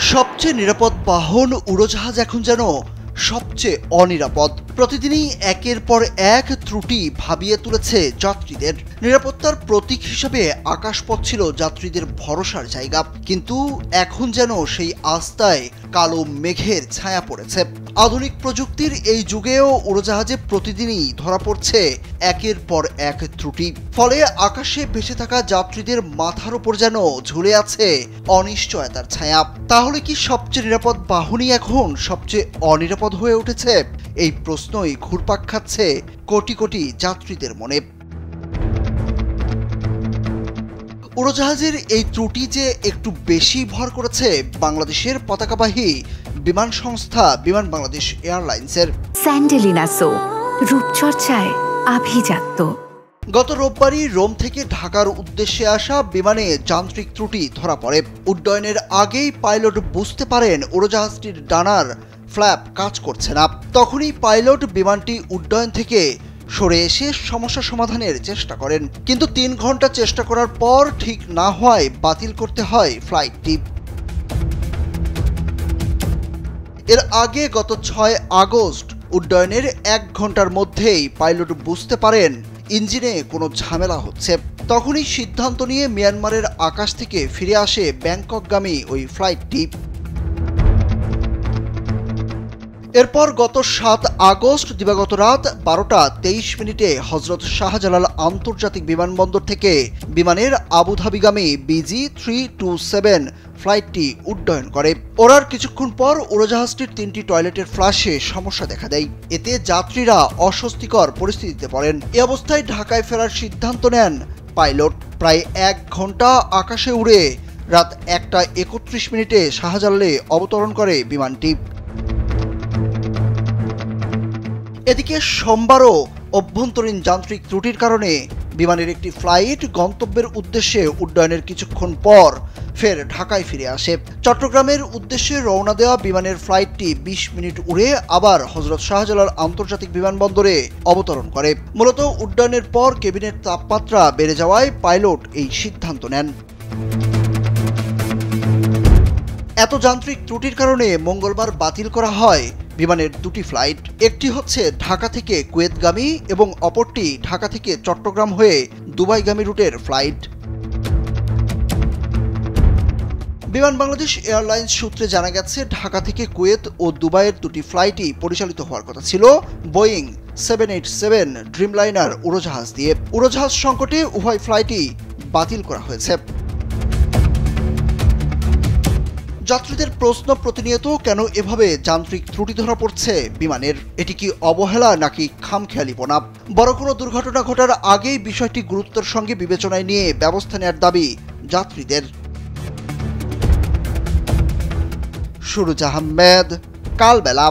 সবচেয়ে নিরাপদ বাহন উড়োজাহাজ এখন যেন সবচেয়ে অনিরাপদ। প্রতিদিনই একের পর এক ত্রুটি ভাবিয়ে তুলেছে যাত্রীদের। নিরাপত্তার প্রতীক হিসেবে আকাশপথ ছিল যাত্রীদের ভরসার জায়গা, কিন্তু এখন যেন সেই আস্থায় কালো মেঘের ছায়া পড়েছে। আধুনিক প্রযুক্তির এই যুগেও উড়োজাহাজে প্রতিদিনই ধরা পড়ছে একের পর এক ত্রুটি। ফলে আকাশে ভেসে থাকা যাত্রীদের মাথার উপর যেন ঝুলে আছে অনিশ্চয়তার ছায়া। তাহলে কি সবচেয়ে নিরাপদ বাহনই এখন সবচেয়ে অনিরাপদ হয়ে উঠেছে? এই প্রশ্নই ঘুরপাক খাচ্ছে কোটি কোটি যাত্রীদের মনে। উড়োজাহাজের এই ত্রুটি যে একটু বেশি ভর করেছে বাংলাদেশের পতাকাবাহী বিমান সংস্থা বিমান বাংলাদেশ এয়ারলাইন্সের। স্যান্ডেলিনা সো, রূপচর্চায় আভিজাত্য। গত রোববারই রোম থেকে ঢাকার উদ্দেশ্যে আসা বিমানে যান্ত্রিক ত্রুটি ধরা পড়ে। উড্ডয়নের আগেই পাইলট বুঝতে পারেন উড়োজাহাজটির ডানার ফ্ল্যাপ কাজ করছে না। তখনই পাইলট বিমানটি উড্ডয়ন থেকে সরে এসে সমস্যা সমাধানের চেষ্টা করেন, কিন্তু 3 ঘন্টা চেষ্টা করার পর ঠিক না হওয়ায় বাতিল করতে হয় ফ্লাইটটি। এর আগে গত 6 আগস্ট উড্ডয়নের 1 ঘন্টার মধ্যেই পাইলট বুঝতে পারেন ইঞ্জিনে কোনো ঝামেলা হচ্ছে। তখনই সিদ্ধান্ত নিয়ে মিয়ানমারের আকাশ থেকে ফিরে আসে ব্যাংককগামী ওই ফ্লাইটটি। এরপর গত 7 আগস্ট দিবাগত রাত 12টা 23 মিনিটে হজরত শাহজালাল আন্তর্জাতিক বিমানবন্দর থেকে বিমানের আবুধাবিগামী BG327 ফ্লাইটটি উড্ডয়ন করে। ওড়ার কিছুক্ষণ পর উড়োজাহাজটির 3টি টয়লেটের ফ্লাশে সমস্যা দেখা দেয়। এতে যাত্রীরা অস্বস্তিকর পরিস্থিতিতে পড়েন। এ অবস্থায় ঢাকায় ফেরার সিদ্ধান্ত নেন পাইলট। প্রায় 1 ঘন্টা আকাশে উড়ে রাত 1টা 31 মিনিটে শাহজালালে অবতরণ করে বিমানটি। এদিকে সোমবারও অভ্যন্তরীণ যান্ত্রিক ত্রুটির কারণে বিমানের একটি ফ্লাইট গন্তব্যের উদ্দেশ্যে উড্ডয়নের কিছুক্ষণ পর ফের ঢাকায় ফিরে আসে। চট্টগ্রামের উদ্দেশ্যে রওনা দেওয়া বিমানের ফ্লাইটটি 20 মিনিট উড়ে আবার হজরত শাহজালাল আন্তর্জাতিক বিমানবন্দরে অবতরণ করে। মূলত উড্ডয়নের পর কেবিনের তাপমাত্রা বেড়ে যাওয়ায় পাইলট এই সিদ্ধান্ত নেন। এত যান্ত্রিক ত্রুটির কারণে মঙ্গলবার বাতিল করা হয় বিমানের 2টি ফ্লাইট। একটি হচ্ছে ঢাকা থেকে কুয়েতগামী এবং অপরটি ঢাকা থেকে চট্টগ্রাম হয়ে দুবাইগামী রুটের ফ্লাইট। বিমান বাংলাদেশ এয়ারলাইন্স সূত্রে জানা গেছে, ঢাকা থেকে কুয়েত ও দুবাইয়ের 2টি ফ্লাইটই পরিচালিত হওয়ার কথা ছিল বোয়িং 787 ড্রিমলাইনার উড়োজাহাজ দিয়ে। উড়োজাহাজ সংকটে উভয় ফ্লাইটই বাতিল করা হয়েছে। যাত্রীদের প্রশ্ন প্রতিনিয়ত, কেন এভাবে যান্ত্রিক ত্রুটি ধরা পড়ছে বিমানের? এটি কি অবহেলা নাকি খামখেয়ালিপনা? বড় কোনো দুর্ঘটনা ঘটার আগেই বিষয়টি গুরুত্বের সঙ্গে বিবেচনায় নিয়ে ব্যবস্থা নেওয়ার দাবি যাত্রীদের। সুরুজ আহমেদ, কালবেলা।